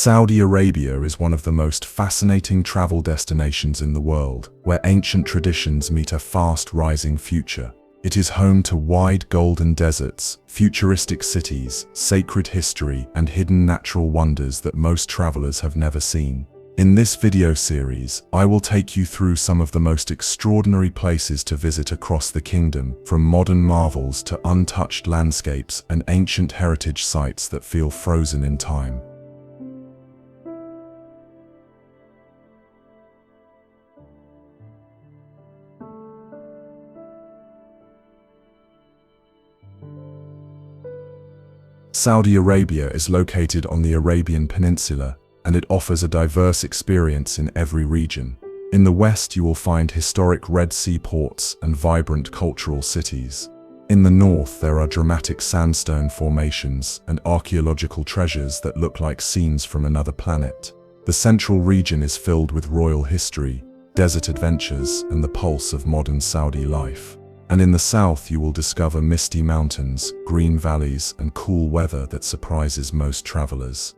Saudi Arabia is one of the most fascinating travel destinations in the world, where ancient traditions meet a fast-rising future. It is home to wide golden deserts, futuristic cities, sacred history, and hidden natural wonders that most travelers have never seen. In this video series, I will take you through some of the most extraordinary places to visit across the kingdom, from modern marvels to untouched landscapes and ancient heritage sites that feel frozen in time. Saudi Arabia is located on the Arabian Peninsula, and it offers a diverse experience in every region. In the west, you will find historic Red Sea ports and vibrant cultural cities. In the north, there are dramatic sandstone formations and archaeological treasures that look like scenes from another planet. The central region is filled with royal history, desert adventures, and the pulse of modern Saudi life. And in the south, you will discover misty mountains, green valleys, and cool weather that surprises most travelers.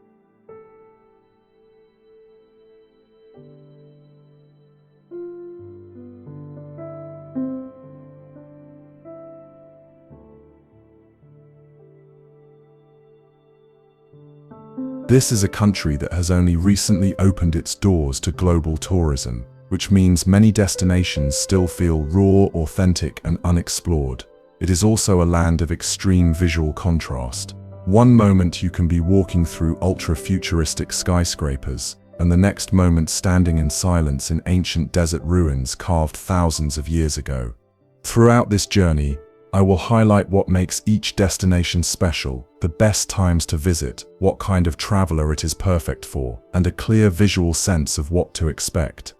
This is a country that has only recently opened its doors to global tourism, which means many destinations still feel raw, authentic, and unexplored. It is also a land of extreme visual contrast. One moment you can be walking through ultra-futuristic skyscrapers, and the next moment standing in silence in ancient desert ruins carved thousands of years ago. Throughout this journey, I will highlight what makes each destination special, the best times to visit, what kind of traveler it is perfect for, and a clear visual sense of what to expect.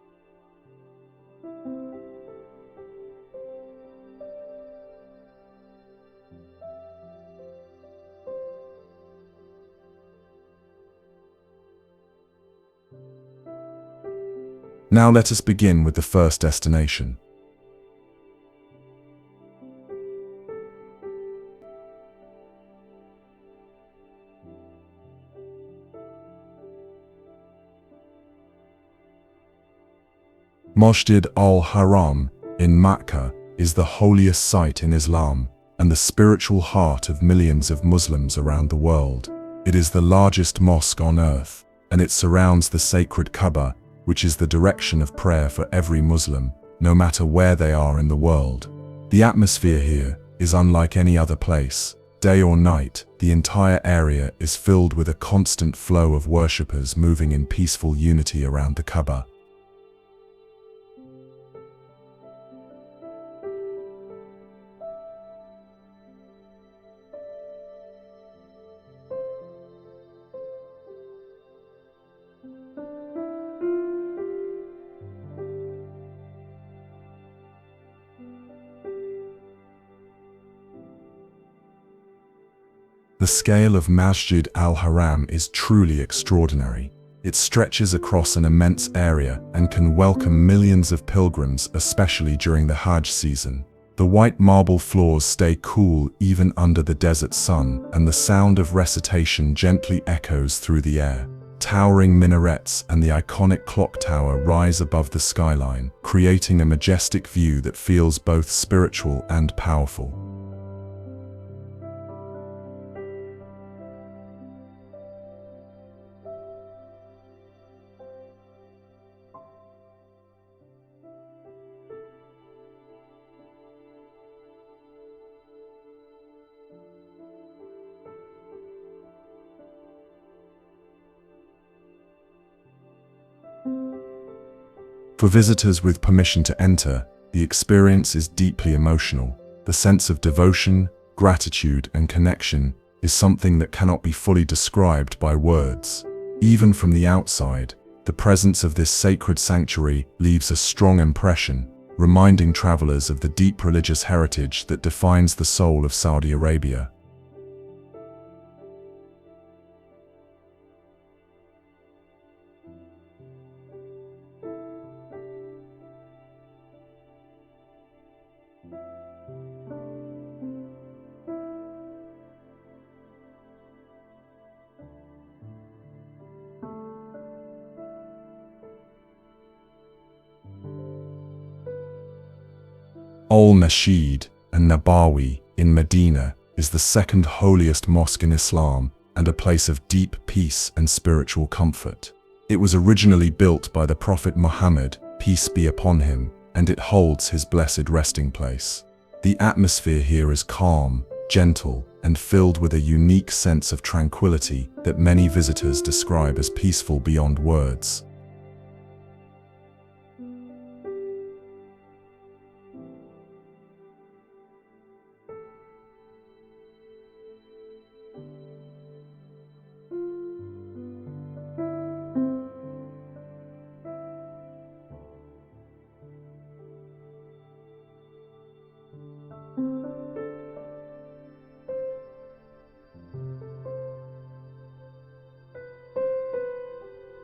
Now let us begin with the first destination. Masjid al-Haram in Makkah is the holiest site in Islam and the spiritual heart of millions of Muslims around the world. It is the largest mosque on earth, and it surrounds the sacred Kaaba, which is the direction of prayer for every Muslim, no matter where they are in the world. The atmosphere here is unlike any other place. Day or night, the entire area is filled with a constant flow of worshippers moving in peaceful unity around the Kaaba. The scale of Masjid al-Haram is truly extraordinary. It stretches across an immense area and can welcome millions of pilgrims, especially during the Hajj season. The white marble floors stay cool even under the desert sun, and the sound of recitation gently echoes through the air. Towering minarets and the iconic clock tower rise above the skyline, creating a majestic view that feels both spiritual and powerful. For visitors with permission to enter, the experience is deeply emotional. The sense of devotion, gratitude, and connection is something that cannot be fully described by words. Even from the outside, the presence of this sacred sanctuary leaves a strong impression, reminding travelers of the deep religious heritage that defines the soul of Saudi Arabia. Al-Masjid, an-Nabawi in Medina is the second holiest mosque in Islam and a place of deep peace and spiritual comfort. It was originally built by the Prophet Muhammad, peace be upon him, and it holds his blessed resting place. The atmosphere here is calm, gentle, and filled with a unique sense of tranquility that many visitors describe as peaceful beyond words.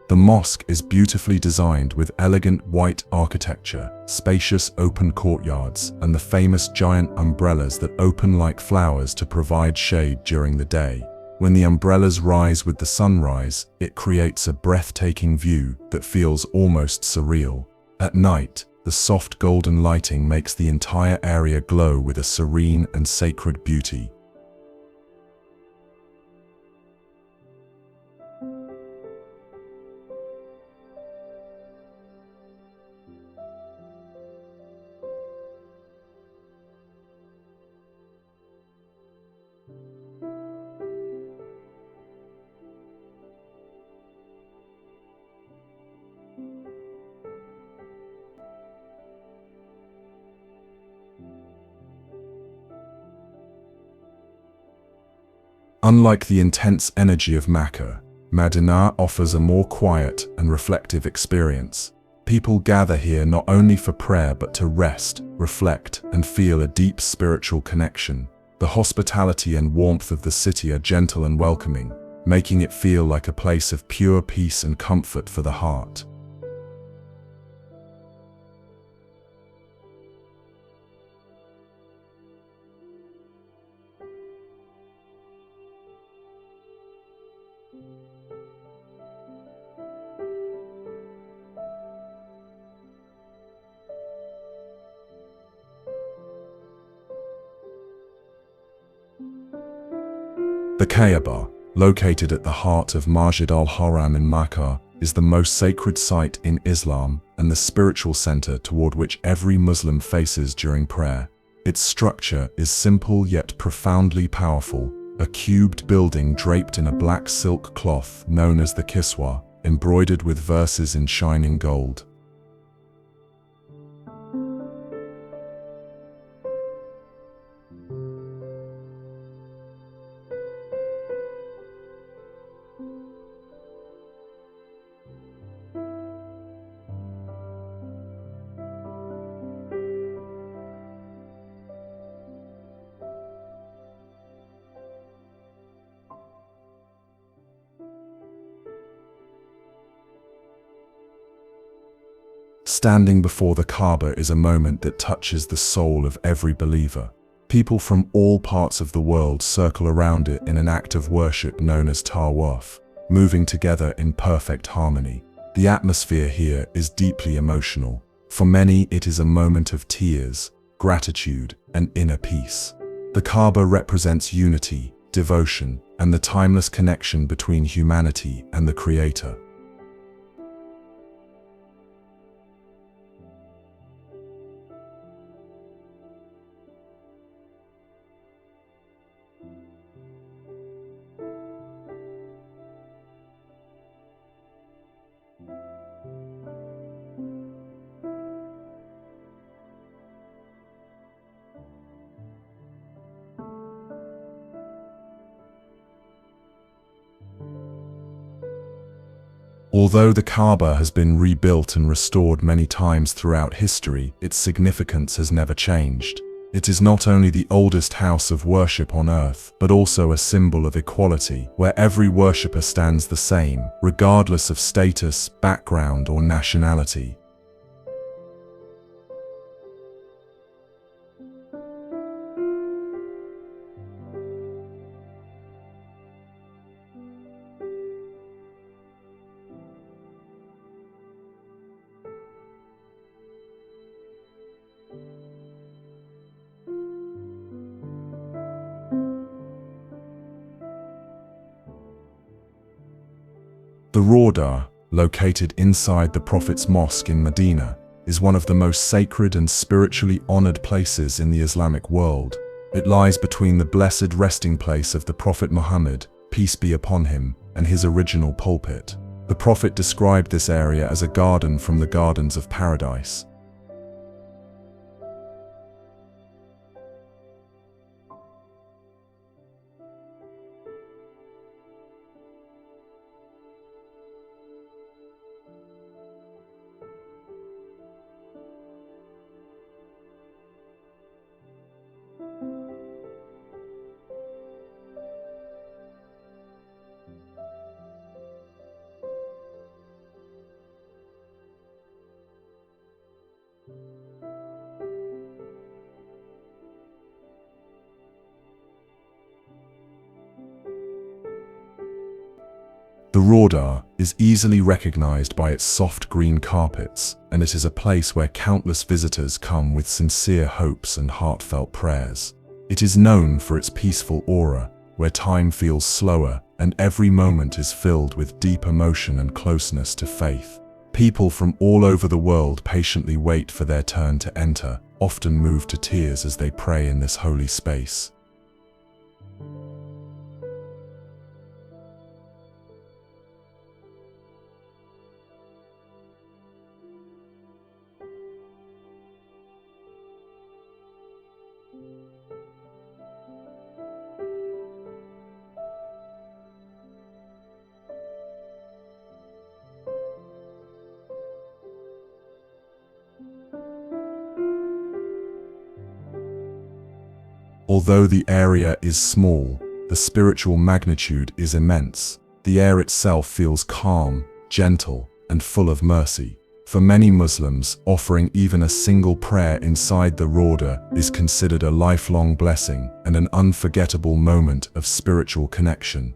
The mosque is beautifully designed with elegant white architecture, spacious open courtyards, and the famous giant umbrellas that open like flowers to provide shade during the day. When the umbrellas rise with the sunrise, it creates a breathtaking view that feels almost surreal. At night, the soft golden lighting makes the entire area glow with a serene and sacred beauty. Unlike the intense energy of Makkah, Madinah offers a more quiet and reflective experience. People gather here not only for prayer but to rest, reflect, and feel a deep spiritual connection. The hospitality and warmth of the city are gentle and welcoming, making it feel like a place of pure peace and comfort for the heart. The Kaaba, located at the heart of Masjid al-Haram in Makkah, is the most sacred site in Islam and the spiritual center toward which every Muslim faces during prayer. Its structure is simple yet profoundly powerful, a cubed building draped in a black silk cloth known as the Kiswa, embroidered with verses in shining gold. Standing before the Kaaba is a moment that touches the soul of every believer. People from all parts of the world circle around it in an act of worship known as Tawaf, moving together in perfect harmony. The atmosphere here is deeply emotional. For many, it is a moment of tears, gratitude, and inner peace. The Kaaba represents unity, devotion, and the timeless connection between humanity and the Creator. Although the Kaaba has been rebuilt and restored many times throughout history, its significance has never changed. It is not only the oldest house of worship on earth, but also a symbol of equality, where every worshipper stands the same, regardless of status, background, or nationality. The Rawdah, located inside the Prophet's Mosque in Medina, is one of the most sacred and spiritually honored places in the Islamic world. It lies between the blessed resting place of the Prophet Muhammad, peace be upon him, and his original pulpit. The Prophet described this area as a garden from the gardens of paradise. The Rawdah is easily recognized by its soft green carpets, and it is a place where countless visitors come with sincere hopes and heartfelt prayers. It is known for its peaceful aura, where time feels slower and every moment is filled with deep emotion and closeness to faith. People from all over the world patiently wait for their turn to enter, often moved to tears as they pray in this holy space. Although the area is small, the spiritual magnitude is immense. The air itself feels calm, gentle, and full of mercy. For many Muslims, offering even a single prayer inside the Rawdah is considered a lifelong blessing and an unforgettable moment of spiritual connection.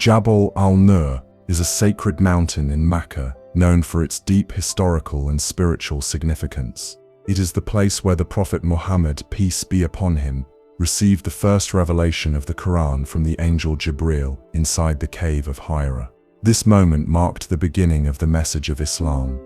Jabal al-Nour is a sacred mountain in Mecca, known for its deep historical and spiritual significance. It is the place where the Prophet Muhammad, peace be upon him, received the first revelation of the Quran from the angel Jibril inside the cave of Hira. This moment marked the beginning of the message of Islam.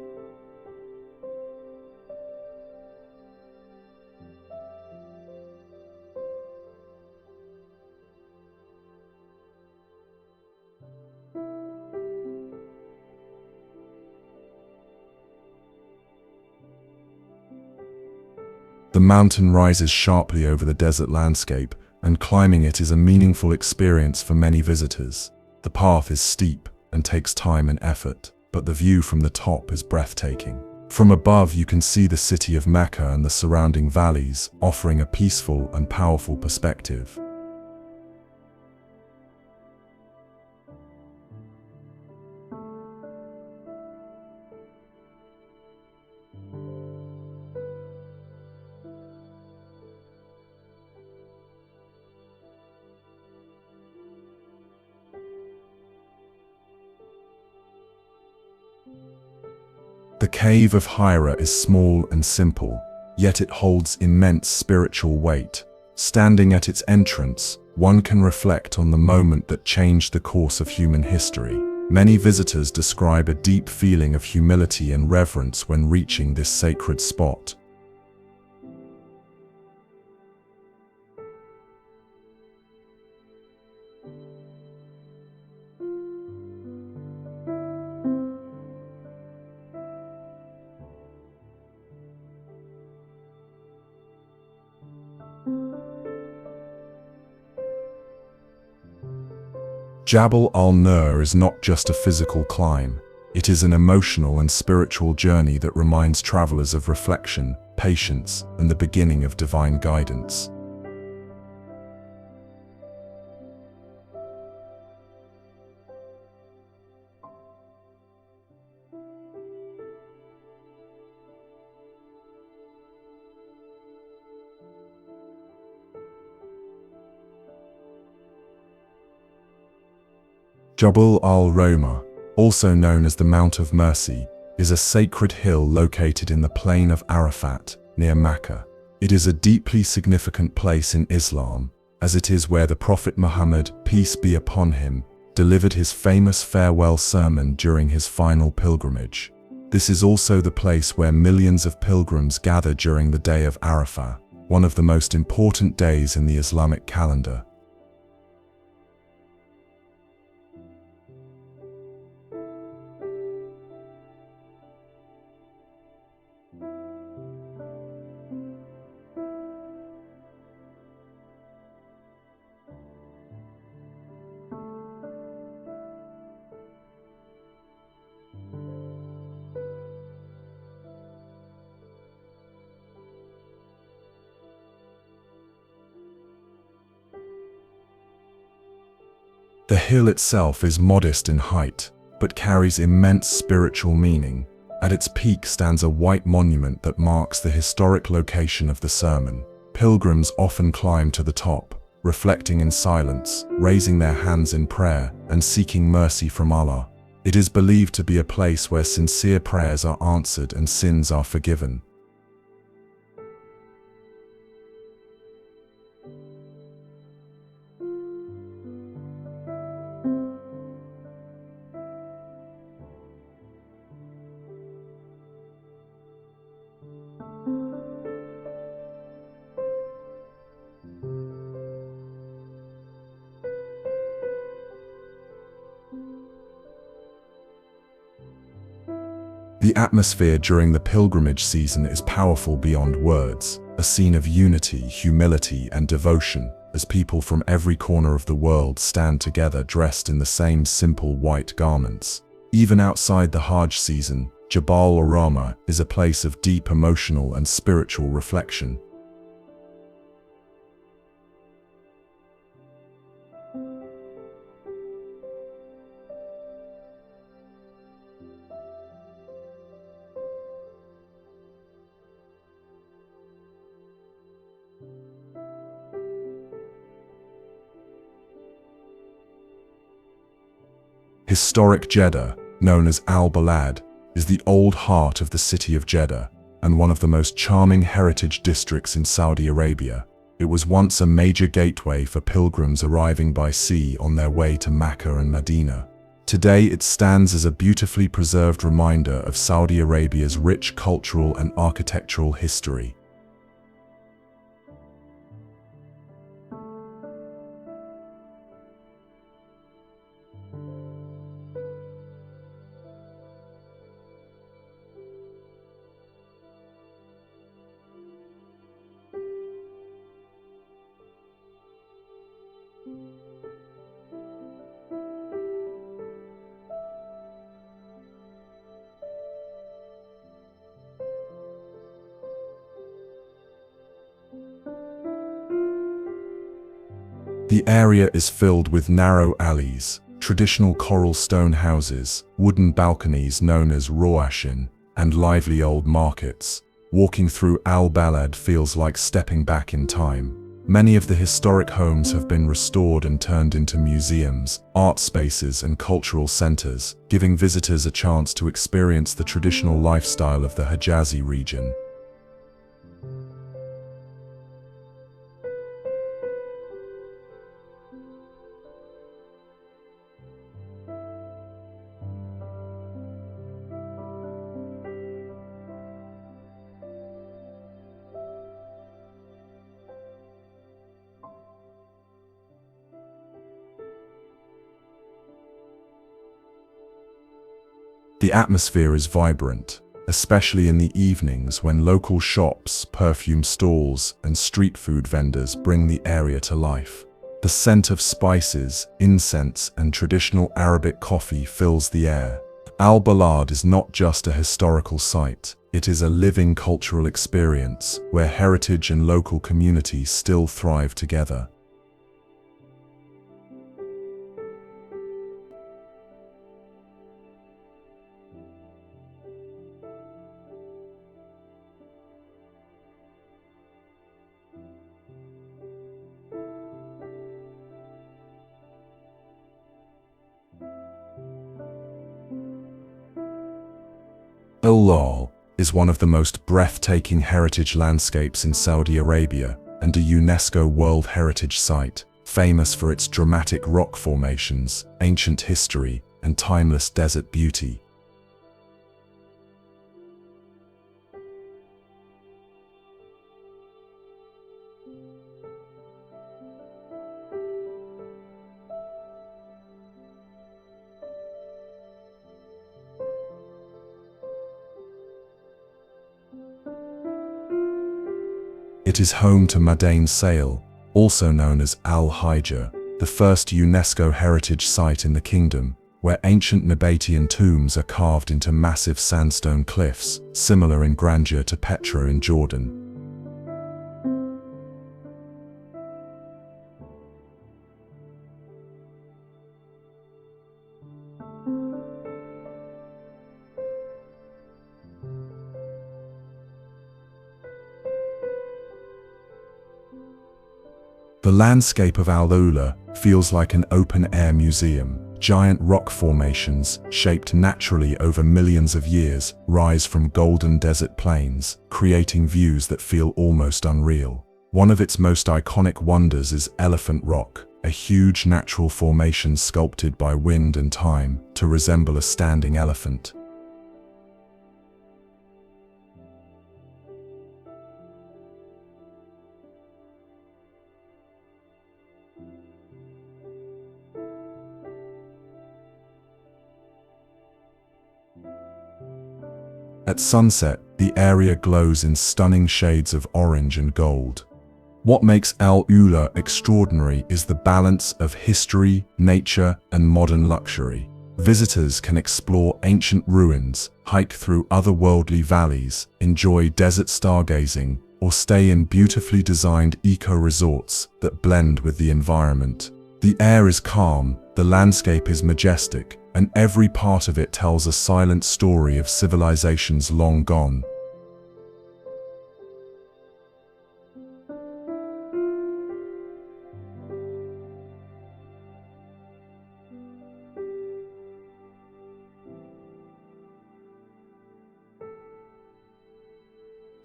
The mountain rises sharply over the desert landscape, and climbing it is a meaningful experience for many visitors. The path is steep and takes time and effort, but the view from the top is breathtaking. From above, you can see the city of Mecca and the surrounding valleys, offering a peaceful and powerful perspective. The cave of Hira is small and simple, yet it holds immense spiritual weight. Standing at its entrance, one can reflect on the moment that changed the course of human history. Many visitors describe a deep feeling of humility and reverence when reaching this sacred spot. Jabal al-Nour is not just a physical climb, it is an emotional and spiritual journey that reminds travelers of reflection, patience, and the beginning of divine guidance. Jabal al-Rahmah, also known as the Mount of Mercy, is a sacred hill located in the plain of Arafat, near Makkah. It is a deeply significant place in Islam, as it is where the Prophet Muhammad, peace be upon him, delivered his famous farewell sermon during his final pilgrimage. This is also the place where millions of pilgrims gather during the day of Arafah, one of the most important days in the Islamic calendar. The hill itself is modest in height, but carries immense spiritual meaning. At its peak stands a white monument that marks the historic location of the sermon. Pilgrims often climb to the top, reflecting in silence, raising their hands in prayer, and seeking mercy from Allah. It is believed to be a place where sincere prayers are answered and sins are forgiven. The atmosphere during the pilgrimage season is powerful beyond words, a scene of unity, humility, and devotion, as people from every corner of the world stand together dressed in the same simple white garments. Even outside the Hajj season, Jabal al-Rahmah is a place of deep emotional and spiritual reflection. Historic Jeddah, known as Al-Balad, is the old heart of the city of Jeddah and one of the most charming heritage districts in Saudi Arabia. It was once a major gateway for pilgrims arriving by sea on their way to Makkah and Madinah. Today it stands as a beautifully preserved reminder of Saudi Arabia's rich cultural and architectural history. The area is filled with narrow alleys, traditional coral stone houses, wooden balconies known as Rawdah, and lively old markets. Walking through Al-Balad feels like stepping back in time. Many of the historic homes have been restored and turned into museums, art spaces, and cultural centers, giving visitors a chance to experience the traditional lifestyle of the Hijazi region. The atmosphere is vibrant, especially in the evenings when local shops, perfume stalls, and street food vendors bring the area to life. The scent of spices, incense, and traditional Arabic coffee fills the air. Al-Balad is not just a historical site, it is a living cultural experience where heritage and local communities still thrive together. Al-Ula is one of the most breathtaking heritage landscapes in Saudi Arabia and a UNESCO World Heritage Site, famous for its dramatic rock formations, ancient history, and timeless desert beauty. It is home to Madain Sale, also known as Al-Hijr, the first UNESCO heritage site in the kingdom, where ancient Nabatean tombs are carved into massive sandstone cliffs, similar in grandeur to Petra in Jordan. The landscape of Al-Ula feels like an open-air museum. Giant rock formations, shaped naturally over millions of years, rise from golden desert plains, creating views that feel almost unreal. One of its most iconic wonders is Elephant Rock, a huge natural formation sculpted by wind and time to resemble a standing elephant. At sunset, the area glows in stunning shades of orange and gold. What makes Al-Ula extraordinary is the balance of history, nature, and modern luxury. Visitors can explore ancient ruins, hike through otherworldly valleys, enjoy desert stargazing, or stay in beautifully designed eco-resorts that blend with the environment. The air is calm, the landscape is majestic, and every part of it tells a silent story of civilizations long gone.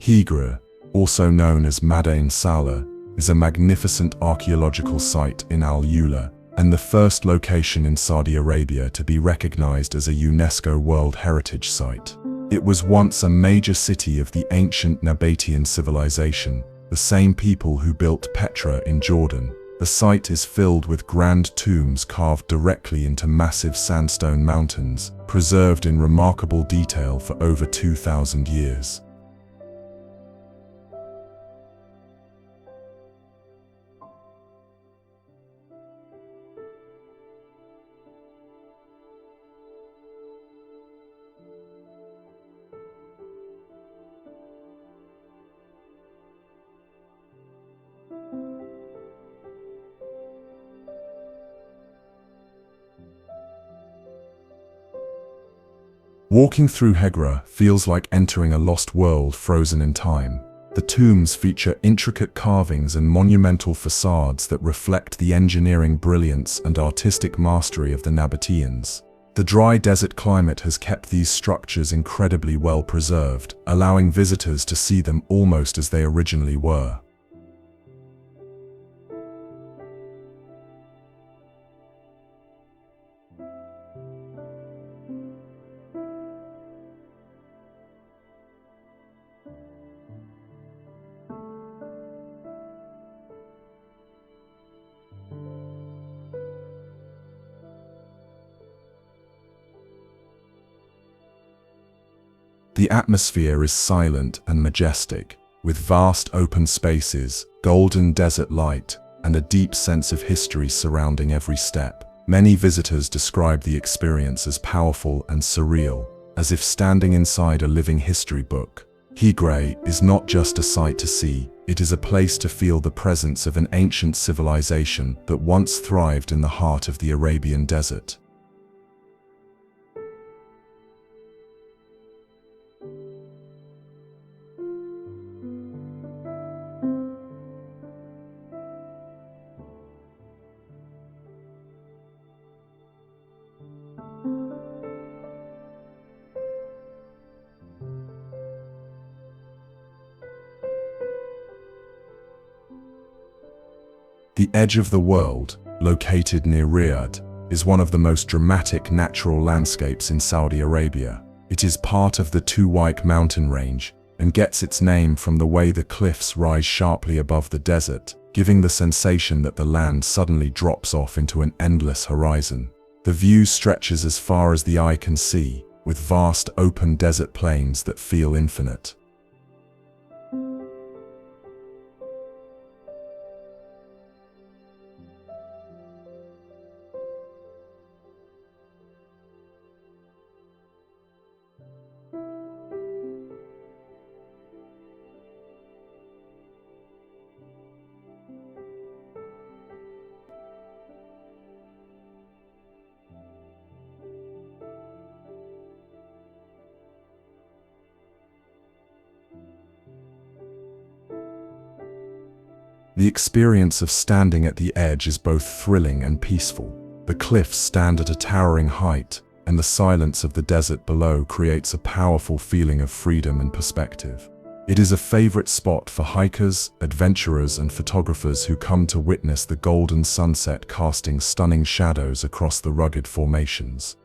Hegra, also known as Madain Saleh, is a magnificent archaeological site in Al-Ula, and the first location in Saudi Arabia to be recognized as a UNESCO World Heritage Site. It was once a major city of the ancient Nabatean civilization, the same people who built Petra in Jordan. The site is filled with grand tombs carved directly into massive sandstone mountains, preserved in remarkable detail for over 2,000 years. Walking through Hegra feels like entering a lost world frozen in time. The tombs feature intricate carvings and monumental facades that reflect the engineering brilliance and artistic mastery of the Nabateans. The dry desert climate has kept these structures incredibly well preserved, allowing visitors to see them almost as they originally were. The atmosphere is silent and majestic, with vast open spaces, golden desert light, and a deep sense of history surrounding every step. Many visitors describe the experience as powerful and surreal, as if standing inside a living history book. Hegra is not just a sight to see, it is a place to feel the presence of an ancient civilization that once thrived in the heart of the Arabian desert. The edge of the world, located near Riyadh, is one of the most dramatic natural landscapes in Saudi Arabia. It is part of the Tuwaik mountain range and gets its name from the way the cliffs rise sharply above the desert, giving the sensation that the land suddenly drops off into an endless horizon. The view stretches as far as the eye can see, with vast open desert plains that feel infinite. The experience of standing at the edge is both thrilling and peaceful. The cliffs stand at a towering height, and the silence of the desert below creates a powerful feeling of freedom and perspective. It is a favorite spot for hikers, adventurers, and photographers who come to witness the golden sunset casting stunning shadows across the rugged formations.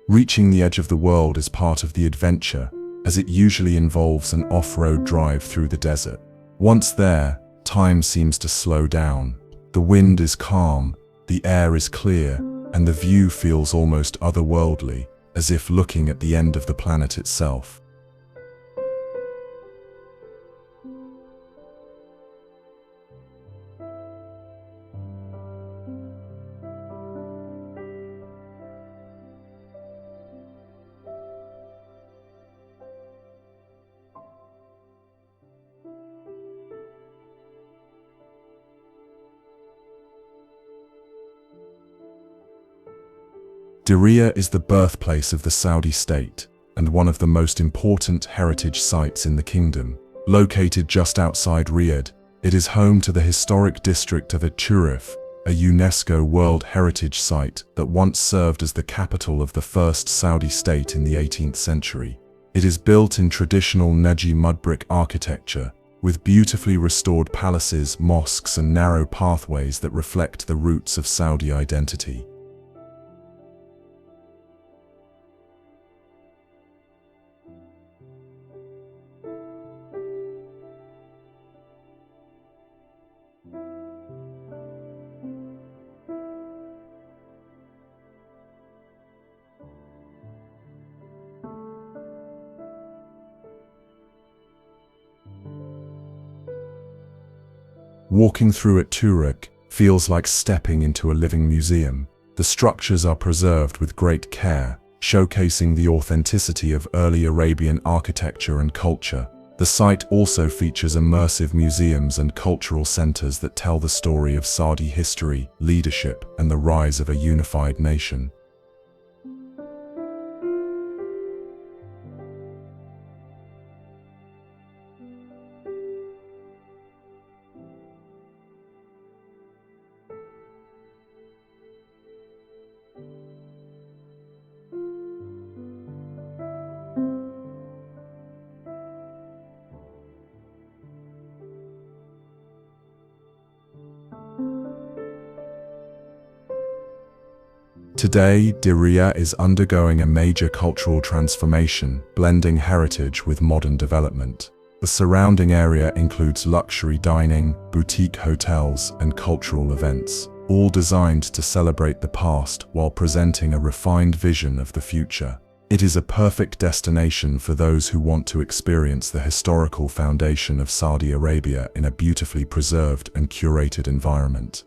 Reaching the edge of the world is part of the adventure, as it usually involves an off-road drive through the desert. Once there, time seems to slow down. The wind is calm, the air is clear, and the view feels almost otherworldly, as if looking at the end of the planet itself. Diriyah is the birthplace of the Saudi state and one of the most important heritage sites in the kingdom. Located just outside Riyadh, it is home to the historic district of At-Turaif, a UNESCO World Heritage Site that once served as the capital of the first Saudi state in the 18th century. It is built in traditional Najd mud brick architecture, with beautifully restored palaces, mosques, and narrow pathways that reflect the roots of Saudi identity. Walking through At-Turaif feels like stepping into a living museum. The structures are preserved with great care, showcasing the authenticity of early Arabian architecture and culture. The site also features immersive museums and cultural centers that tell the story of Saudi history, leadership, and the rise of a unified nation. Today, Diriyah is undergoing a major cultural transformation, blending heritage with modern development. The surrounding area includes luxury dining, boutique hotels, and cultural events, all designed to celebrate the past while presenting a refined vision of the future. It is a perfect destination for those who want to experience the historical foundation of Saudi Arabia in a beautifully preserved and curated environment.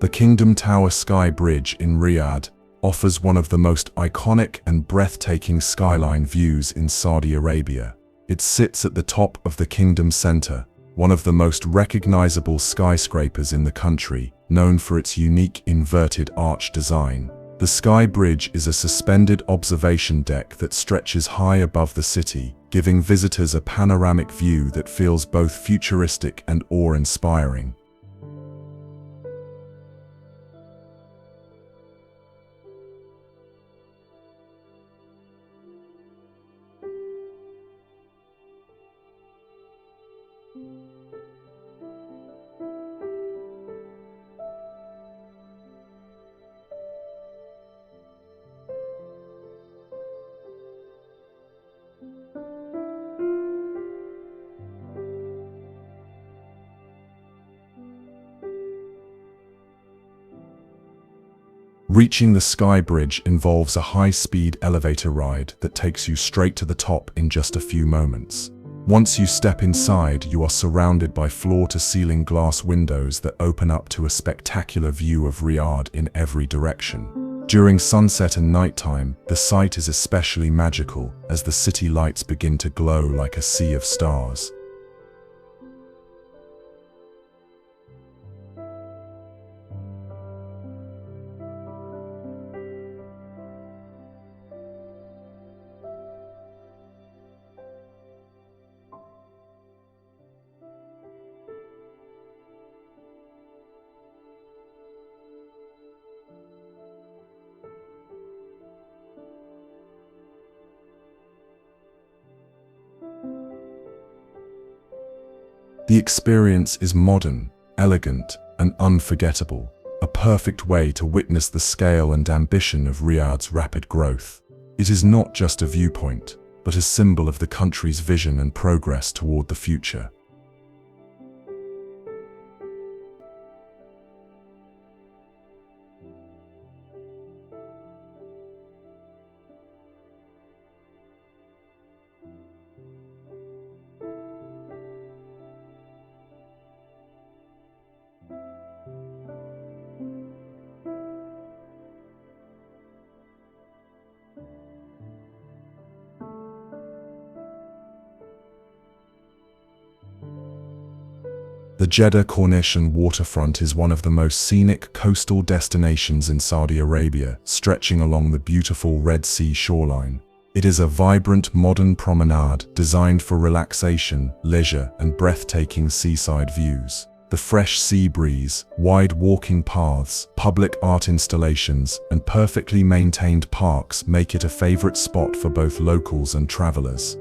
The Kingdom Tower Sky Bridge in Riyadh offers one of the most iconic and breathtaking skyline views in Saudi Arabia. It sits at the top of the Kingdom Center, one of the most recognizable skyscrapers in the country, known for its unique inverted arch design. The Sky Bridge is a suspended observation deck that stretches high above the city, giving visitors a panoramic view that feels both futuristic and awe-inspiring. Reaching the Sky Bridge involves a high-speed elevator ride that takes you straight to the top in just a few moments. Once you step inside, you are surrounded by floor-to-ceiling glass windows that open up to a spectacular view of Riyadh in every direction. During sunset and nighttime, the sight is especially magical as the city lights begin to glow like a sea of stars. The experience is modern, elegant, and unforgettable, a perfect way to witness the scale and ambition of Riyadh's rapid growth. It is not just a viewpoint, but a symbol of the country's vision and progress toward the future. The Jeddah, Corniche and Waterfront is one of the most scenic coastal destinations in Saudi Arabia, stretching along the beautiful Red Sea shoreline. It is a vibrant modern promenade designed for relaxation, leisure, and breathtaking seaside views. The fresh sea breeze, wide walking paths, public art installations, and perfectly maintained parks make it a favorite spot for both locals and travelers.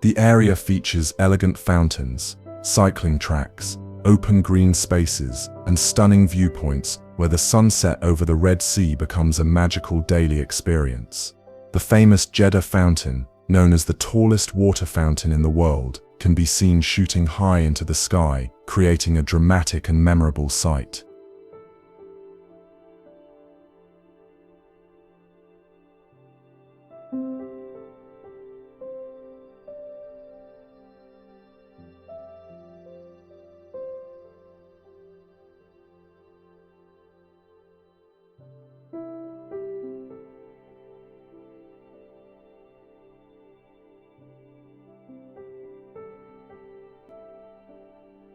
The area features elegant fountains, cycling tracks, open green spaces, and stunning viewpoints where the sunset over the Red Sea becomes a magical daily experience. The famous Jeddah fountain, known as the tallest water fountain in the world, can be seen shooting high into the sky, creating a dramatic and memorable sight.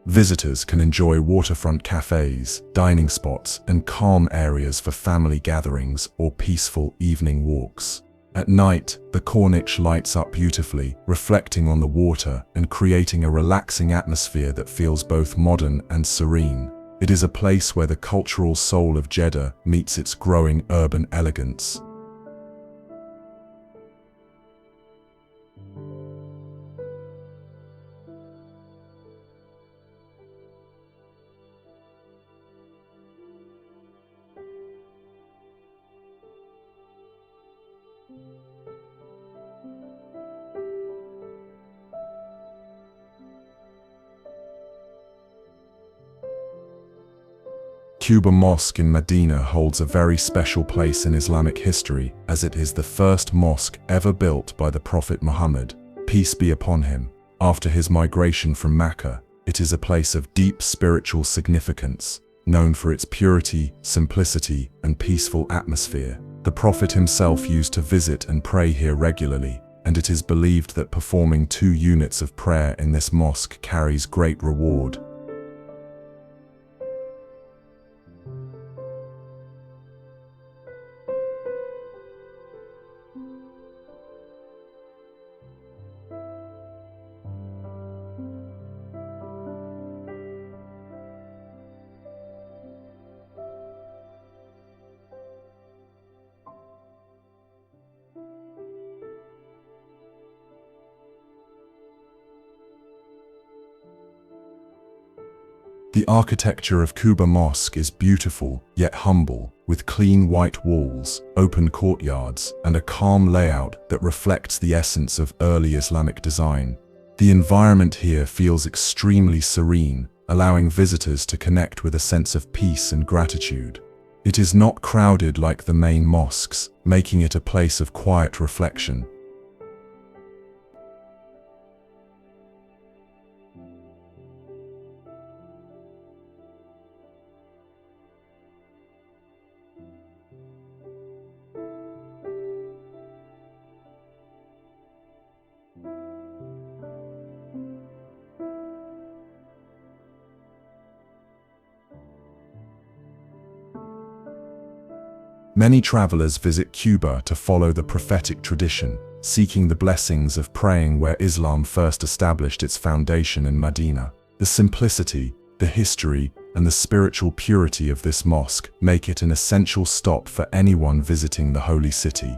Visitors can enjoy waterfront cafes, dining spots, and calm areas for family gatherings or peaceful evening walks. At night, the Corniche lights up beautifully, reflecting on the water and creating a relaxing atmosphere that feels both modern and serene. It is a place where the cultural soul of Jeddah meets its growing urban elegance. Quba Mosque in Medina holds a very special place in Islamic history, as it is the first mosque ever built by the Prophet Muhammad, peace be upon him. After his migration from Mecca, it is a place of deep spiritual significance, known for its purity, simplicity, and peaceful atmosphere. The Prophet himself used to visit and pray here regularly, and it is believed that performing 2 units of prayer in this mosque carries great reward. The architecture of Quba Mosque is beautiful, yet humble, with clean white walls, open courtyards, and a calm layout that reflects the essence of early Islamic design. The environment here feels extremely serene, allowing visitors to connect with a sense of peace and gratitude. It is not crowded like the main mosques, making it a place of quiet reflection. Many travelers visit Quba to follow the prophetic tradition, seeking the blessings of praying where Islam first established its foundation in Medina. The simplicity, the history, and the spiritual purity of this mosque make it an essential stop for anyone visiting the holy city.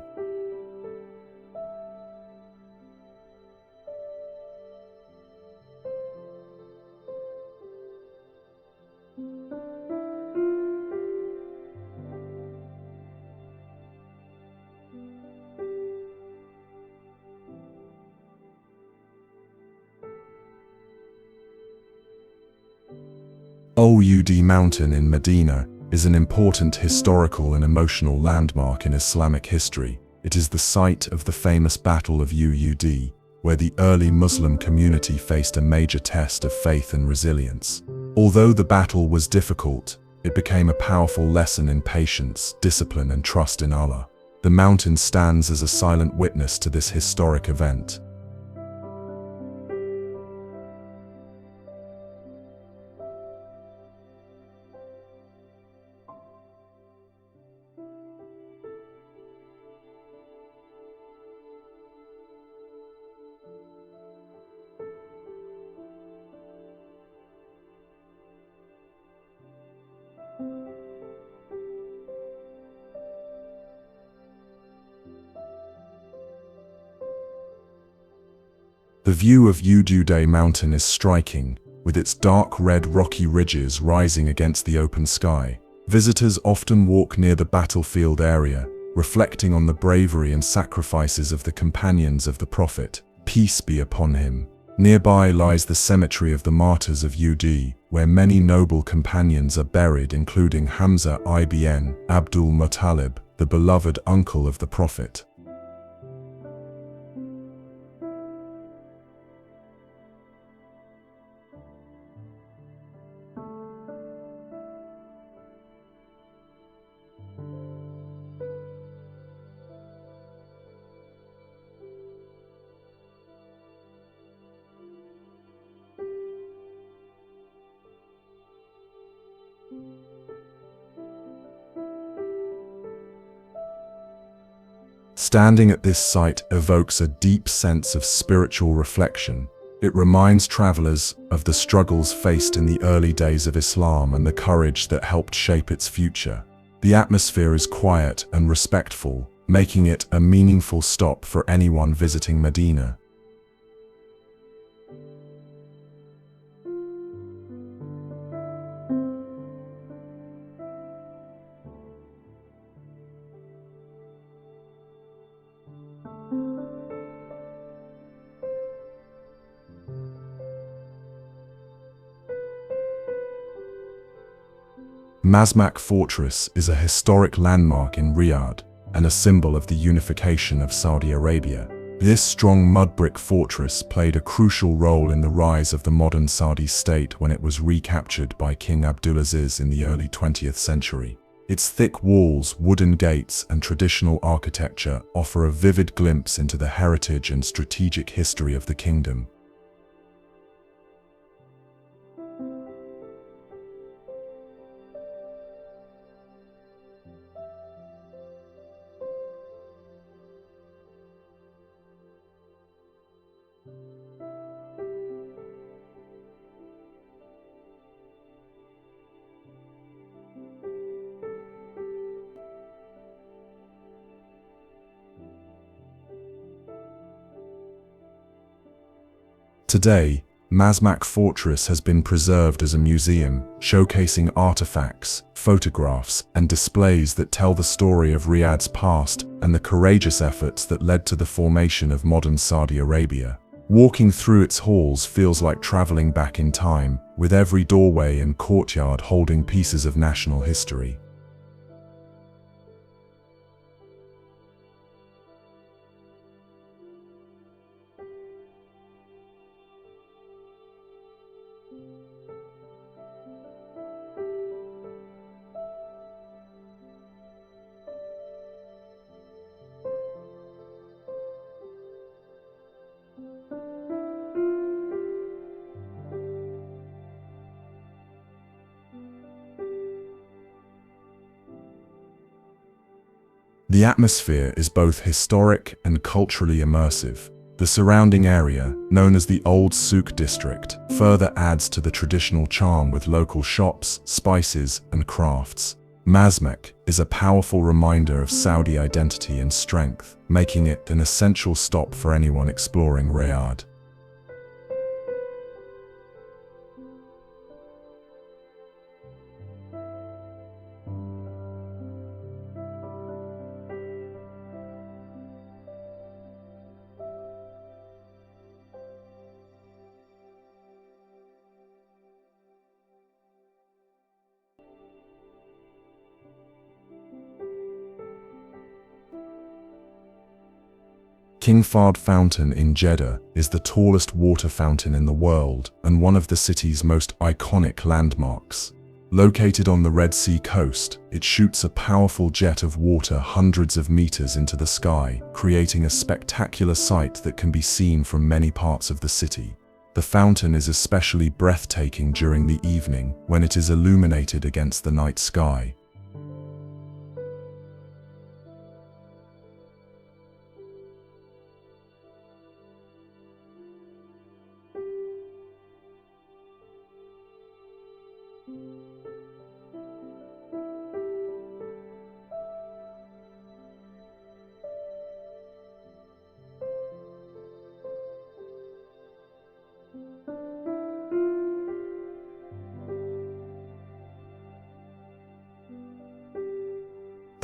Al-Ula Mountain in Medina is an important historical and emotional landmark in Islamic history. It is the site of the famous Battle of Uhud, where the early Muslim community faced a major test of faith and resilience. Although the battle was difficult, it became a powerful lesson in patience, discipline, and trust in Allah. The mountain stands as a silent witness to this historic event. The view of Uhud Mountain is striking, with its dark red rocky ridges rising against the open sky. Visitors often walk near the battlefield area, reflecting on the bravery and sacrifices of the companions of the Prophet, peace be upon him. Nearby lies the cemetery of the martyrs of Uhud, where many noble companions are buried, including Hamza ibn Abdul Muttalib, the beloved uncle of the Prophet. Standing at this site evokes a deep sense of spiritual reflection. It reminds travelers of the struggles faced in the early days of Islam and the courage that helped shape its future. The atmosphere is quiet and respectful, making it a meaningful stop for anyone visiting Medina. Masmak Fortress is a historic landmark in Riyadh and a symbol of the unification of Saudi Arabia. This strong mud brick fortress played a crucial role in the rise of the modern Saudi state when it was recaptured by King Abdulaziz in the early 20th century. Its thick walls, wooden gates, and traditional architecture offer a vivid glimpse into the heritage and strategic history of the kingdom. Today, Masmak Fortress has been preserved as a museum, showcasing artifacts, photographs, and displays that tell the story of Riyadh's past and the courageous efforts that led to the formation of modern Saudi Arabia. Walking through its halls feels like traveling back in time, with every doorway and courtyard holding pieces of national history. The atmosphere is both historic and culturally immersive. The surrounding area, known as the Old Souk district, further adds to the traditional charm with local shops, spices, and crafts. Masmak is a powerful reminder of Saudi identity and strength, making it an essential stop for anyone exploring Riyadh. King Fahd Fountain in Jeddah is the tallest water fountain in the world and one of the city's most iconic landmarks. Located on the Red Sea coast, it shoots a powerful jet of water hundreds of meters into the sky, creating a spectacular sight that can be seen from many parts of the city. The fountain is especially breathtaking during the evening when it is illuminated against the night sky.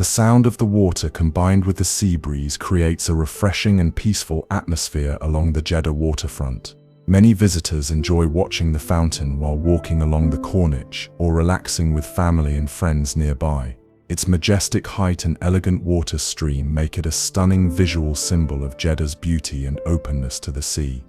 The sound of the water combined with the sea breeze creates a refreshing and peaceful atmosphere along the Jeddah waterfront. Many visitors enjoy watching the fountain while walking along the Corniche or relaxing with family and friends nearby. Its majestic height and elegant water stream make it a stunning visual symbol of Jeddah's beauty and openness to the sea.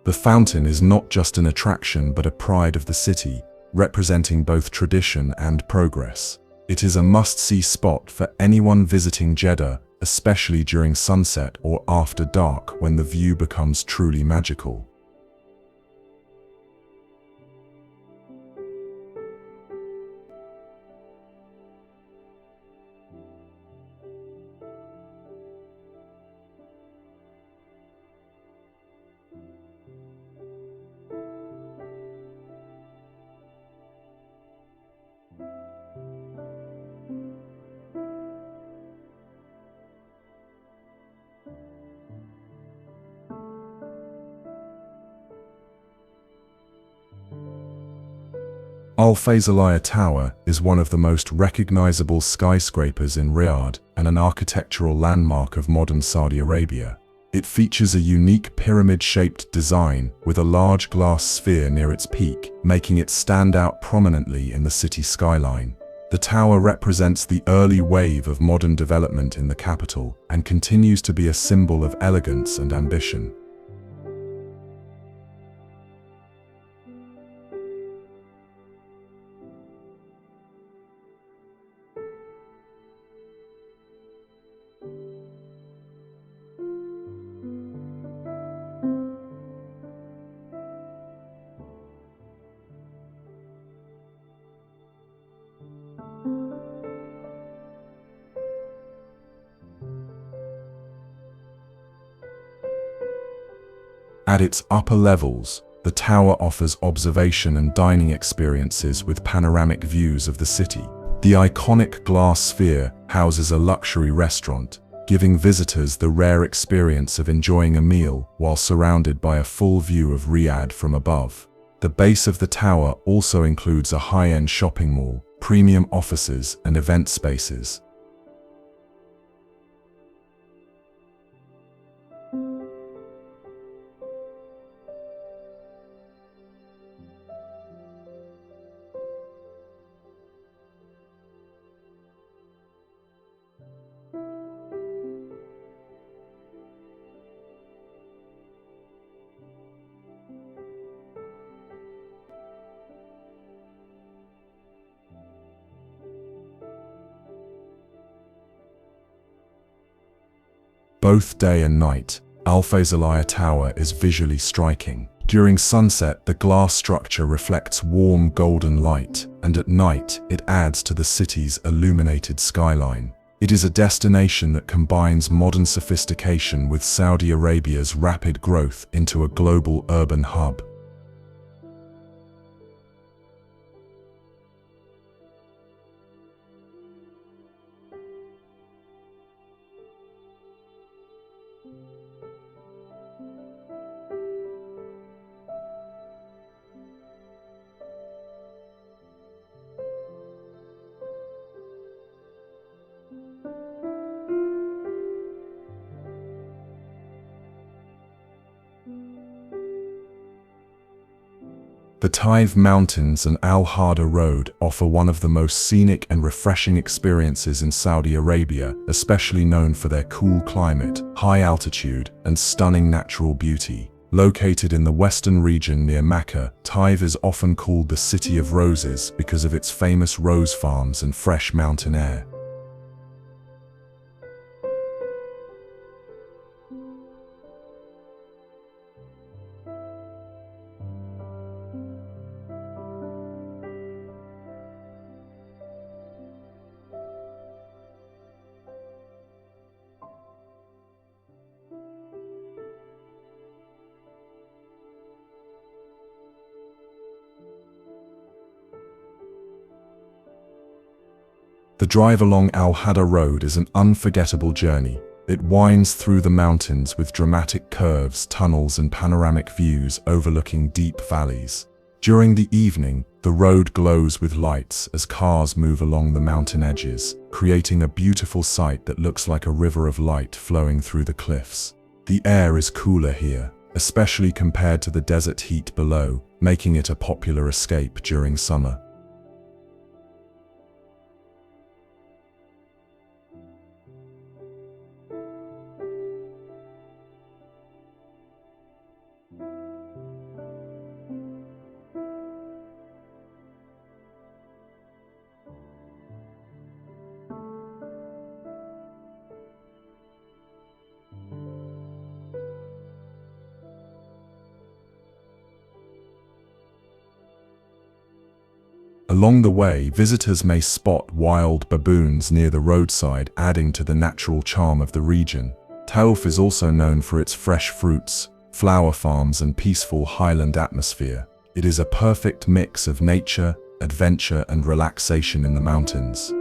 The fountain is not just an attraction but a pride of the city, representing both tradition and progress. It is a must-see spot for anyone visiting Jeddah, especially during sunset or after dark when the view becomes truly magical. Al-Faisaliah Tower is one of the most recognizable skyscrapers in Riyadh and an architectural landmark of modern Saudi Arabia. It features a unique pyramid-shaped design with a large glass sphere near its peak, making it stand out prominently in the city skyline. The tower represents the early wave of modern development in the capital and continues to be a symbol of elegance and ambition. At its upper levels, the tower offers observation and dining experiences with panoramic views of the city. The iconic glass sphere houses a luxury restaurant, giving visitors the rare experience of enjoying a meal while surrounded by a full view of Riyadh from above. The base of the tower also includes a high-end shopping mall, premium offices, and event spaces. Both day and night, Al-Faisaliah Tower is visually striking. During sunset, the glass structure reflects warm golden light, and at night, it adds to the city's illuminated skyline. It is a destination that combines modern sophistication with Saudi Arabia's rapid growth into a global urban hub. The Taif Mountains and al-Haram Road offer one of the most scenic and refreshing experiences in Saudi Arabia, especially known for their cool climate, high altitude, and stunning natural beauty. Located in the western region near Makkah, Taif is often called the City of Roses because of its famous rose farms and fresh mountain air. The drive along al-Haram Road is an unforgettable journey. It winds through the mountains with dramatic curves, tunnels, and panoramic views overlooking deep valleys. During the evening, the road glows with lights as cars move along the mountain edges, creating a beautiful sight that looks like a river of light flowing through the cliffs. The air is cooler here, especially compared to the desert heat below, making it a popular escape during summer. Along the way, visitors may spot wild baboons near the roadside, adding to the natural charm of the region. Taif is also known for its fresh fruits, flower farms, and peaceful highland atmosphere. It is a perfect mix of nature, adventure, and relaxation in the mountains.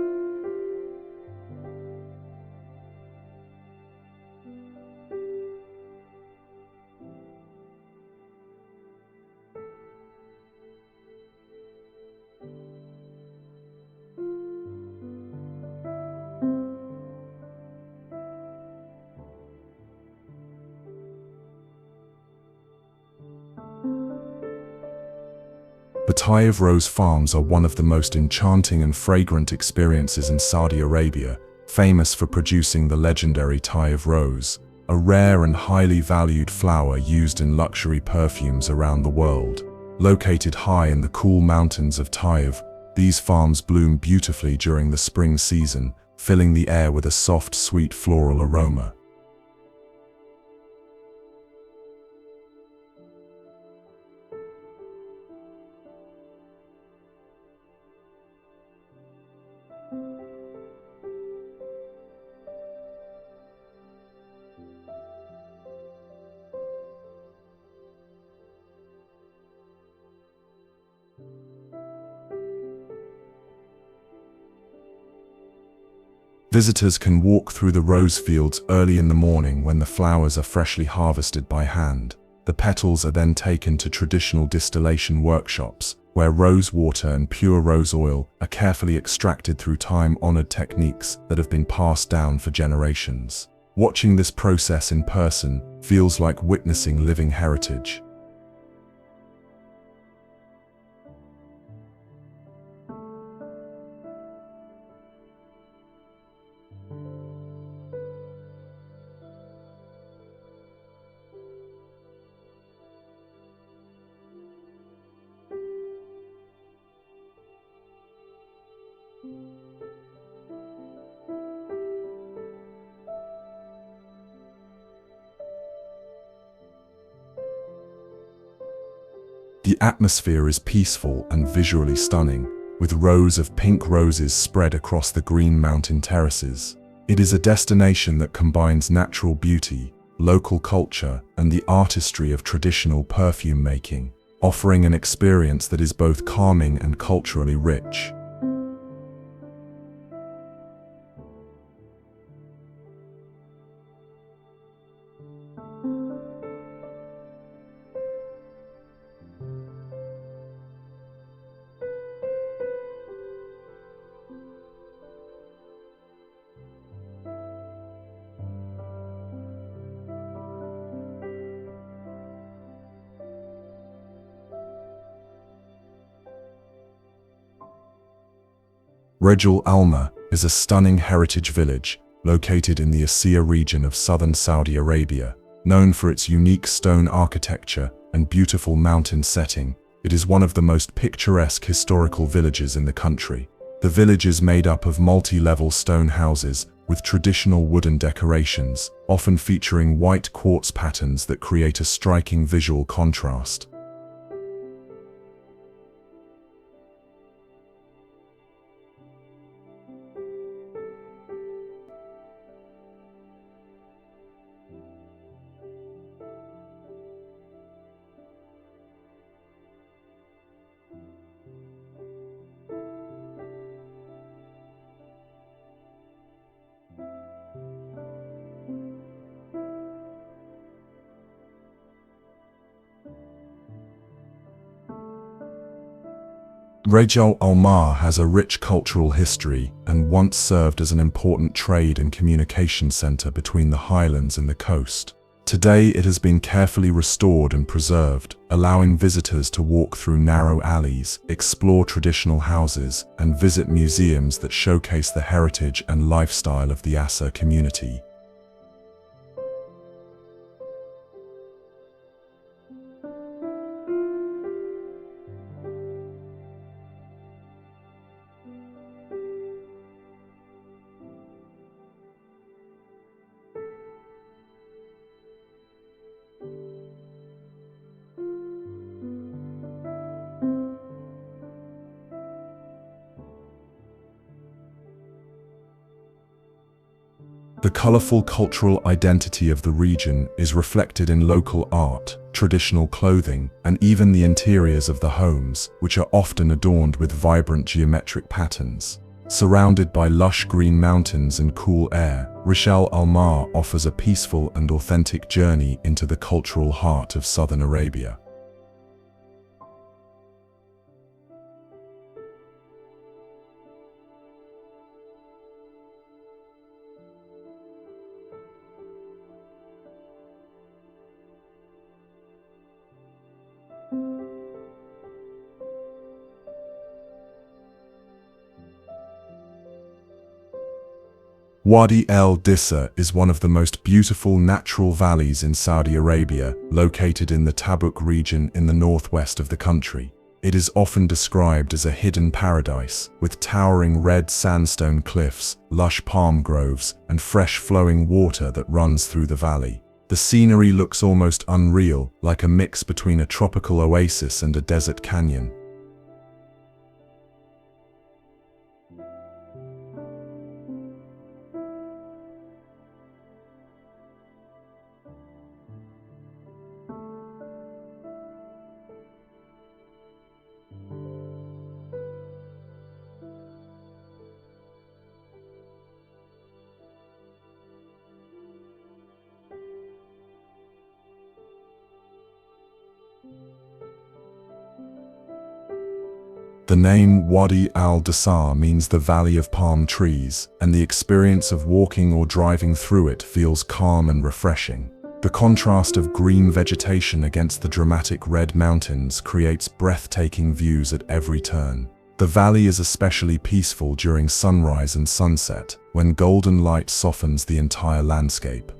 The Taif rose farms are one of the most enchanting and fragrant experiences in Saudi Arabia, famous for producing the legendary Taif rose, a rare and highly valued flower used in luxury perfumes around the world. Located high in the cool mountains of Taif, these farms bloom beautifully during the spring season, filling the air with a soft, sweet floral aroma. Visitors can walk through the rose fields early in the morning when the flowers are freshly harvested by hand. The petals are then taken to traditional distillation workshops, where rose water and pure rose oil are carefully extracted through time-honored techniques that have been passed down for generations. Watching this process in person feels like witnessing living heritage. The atmosphere is peaceful and visually stunning, with rows of pink roses spread across the green mountain terraces. It is a destination that combines natural beauty, local culture, and the artistry of traditional perfume making, offering an experience that is both calming and culturally rich. Rejul Alma is a stunning heritage village located in the Asiyah region of southern Saudi Arabia. Known for its unique stone architecture and beautiful mountain setting, it is one of the most picturesque historical villages in the country. The village is made up of multi-level stone houses with traditional wooden decorations, often featuring white quartz patterns that create a striking visual contrast. Rejul Alma has a rich cultural history and once served as an important trade and communication center between the highlands and the coast. Today it has been carefully restored and preserved, allowing visitors to walk through narrow alleys, explore traditional houses, and visit museums that showcase the heritage and lifestyle of the Asiyah community. The colorful cultural identity of the region is reflected in local art, traditional clothing, and even the interiors of the homes, which are often adorned with vibrant geometric patterns. Surrounded by lush green mountains and cool air, Rejul Alma offers a peaceful and authentic journey into the cultural heart of southern Arabia. Wadi Al-Disah is one of the most beautiful natural valleys in Saudi Arabia, located in the Tabuk region in the northwest of the country. It is often described as a hidden paradise, with towering red sandstone cliffs, lush palm groves, and fresh flowing water that runs through the valley. The scenery looks almost unreal, like a mix between a tropical oasis and a desert canyon. The name Wadi Al-Disah means the Valley of Palm Trees, and the experience of walking or driving through it feels calm and refreshing. The contrast of green vegetation against the dramatic red mountains creates breathtaking views at every turn. The valley is especially peaceful during sunrise and sunset, when golden light softens the entire landscape.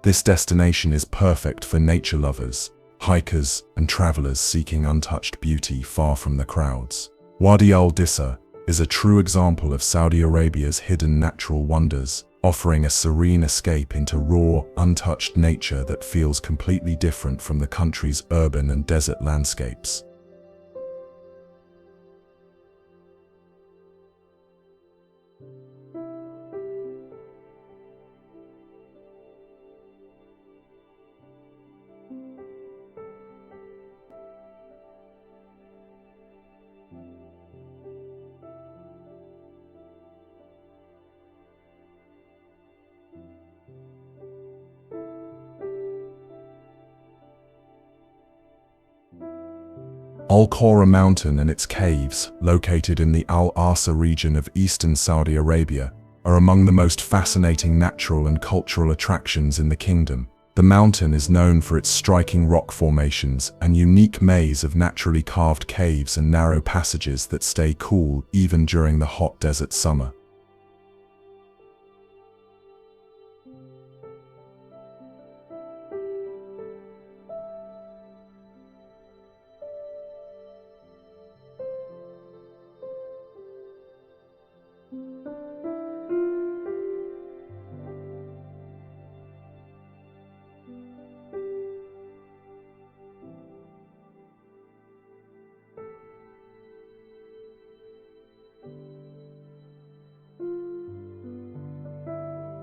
This destination is perfect for nature lovers, hikers, and travelers seeking untouched beauty far from the crowds. Wadi Al-Disah is a true example of Saudi Arabia's hidden natural wonders, offering a serene escape into raw, untouched nature that feels completely different from the country's urban and desert landscapes. Al-Khawra mountain and its caves, located in the Al-Asa region of eastern Saudi Arabia, are among the most fascinating natural and cultural attractions in the kingdom. The mountain is known for its striking rock formations and unique maze of naturally carved caves and narrow passages that stay cool even during the hot desert summer.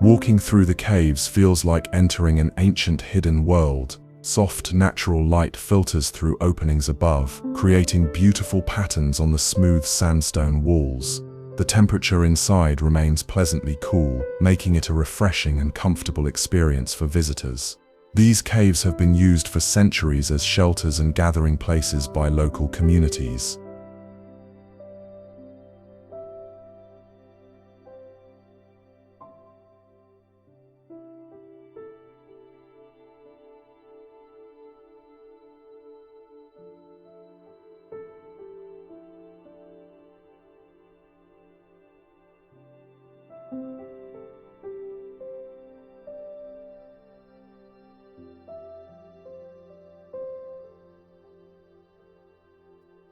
Walking through the caves feels like entering an ancient hidden world. Soft, natural light filters through openings above, creating beautiful patterns on the smooth sandstone walls. The temperature inside remains pleasantly cool, making it a refreshing and comfortable experience for visitors. These caves have been used for centuries as shelters and gathering places by local communities.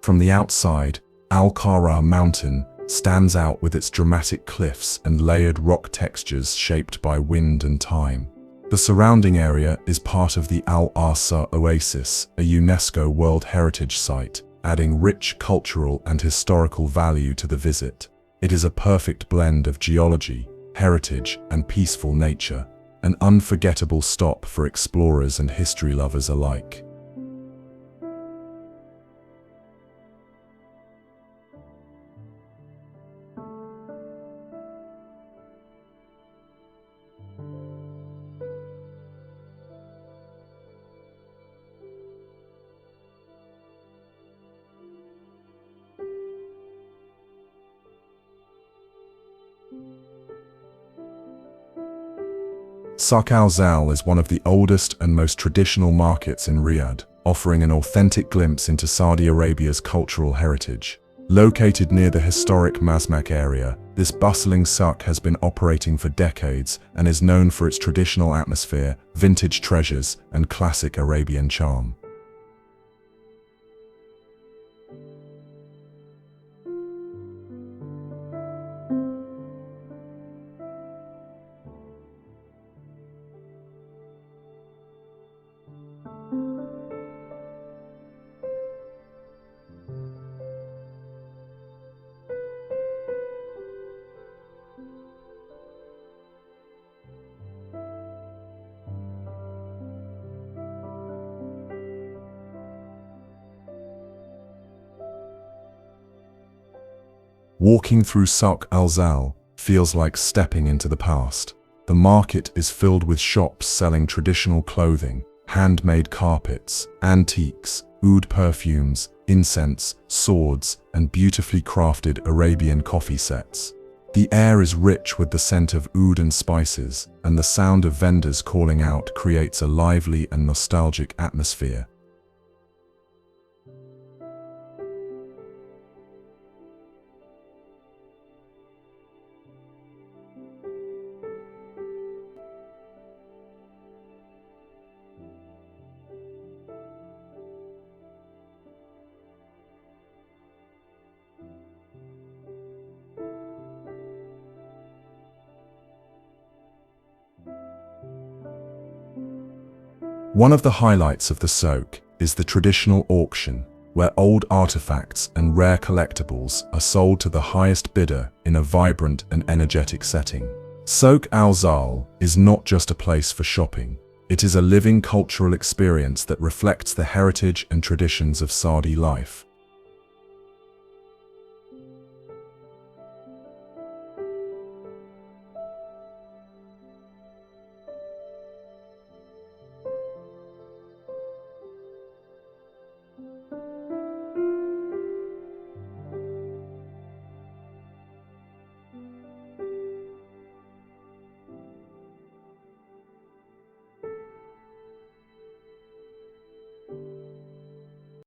From the outside, Al-Khawra mountain stands out with its dramatic cliffs and layered rock textures shaped by wind and time. The surrounding area is part of the Al-Asa Oasis, a UNESCO World Heritage Site, adding rich cultural and historical value to the visit. It is a perfect blend of geology, heritage, and peaceful nature, an unforgettable stop for explorers and history lovers alike. Souk al-Zal is one of the oldest and most traditional markets in Riyadh, offering an authentic glimpse into Saudi Arabia's cultural heritage. Located near the historic Masmak area, this bustling souk has been operating for decades and is known for its traditional atmosphere, vintage treasures, and classic Arabian charm. Walking through Souk al-Zal feels like stepping into the past. The market is filled with shops selling traditional clothing, handmade carpets, antiques, oud perfumes, incense, swords, and beautifully crafted Arabian coffee sets. The air is rich with the scent of oud and spices, and the sound of vendors calling out creates a lively and nostalgic atmosphere. One of the highlights of the souk is the traditional auction, where old artifacts and rare collectibles are sold to the highest bidder in a vibrant and energetic setting. Souk al-Zal is not just a place for shopping. It is a living cultural experience that reflects the heritage and traditions of Saudi life.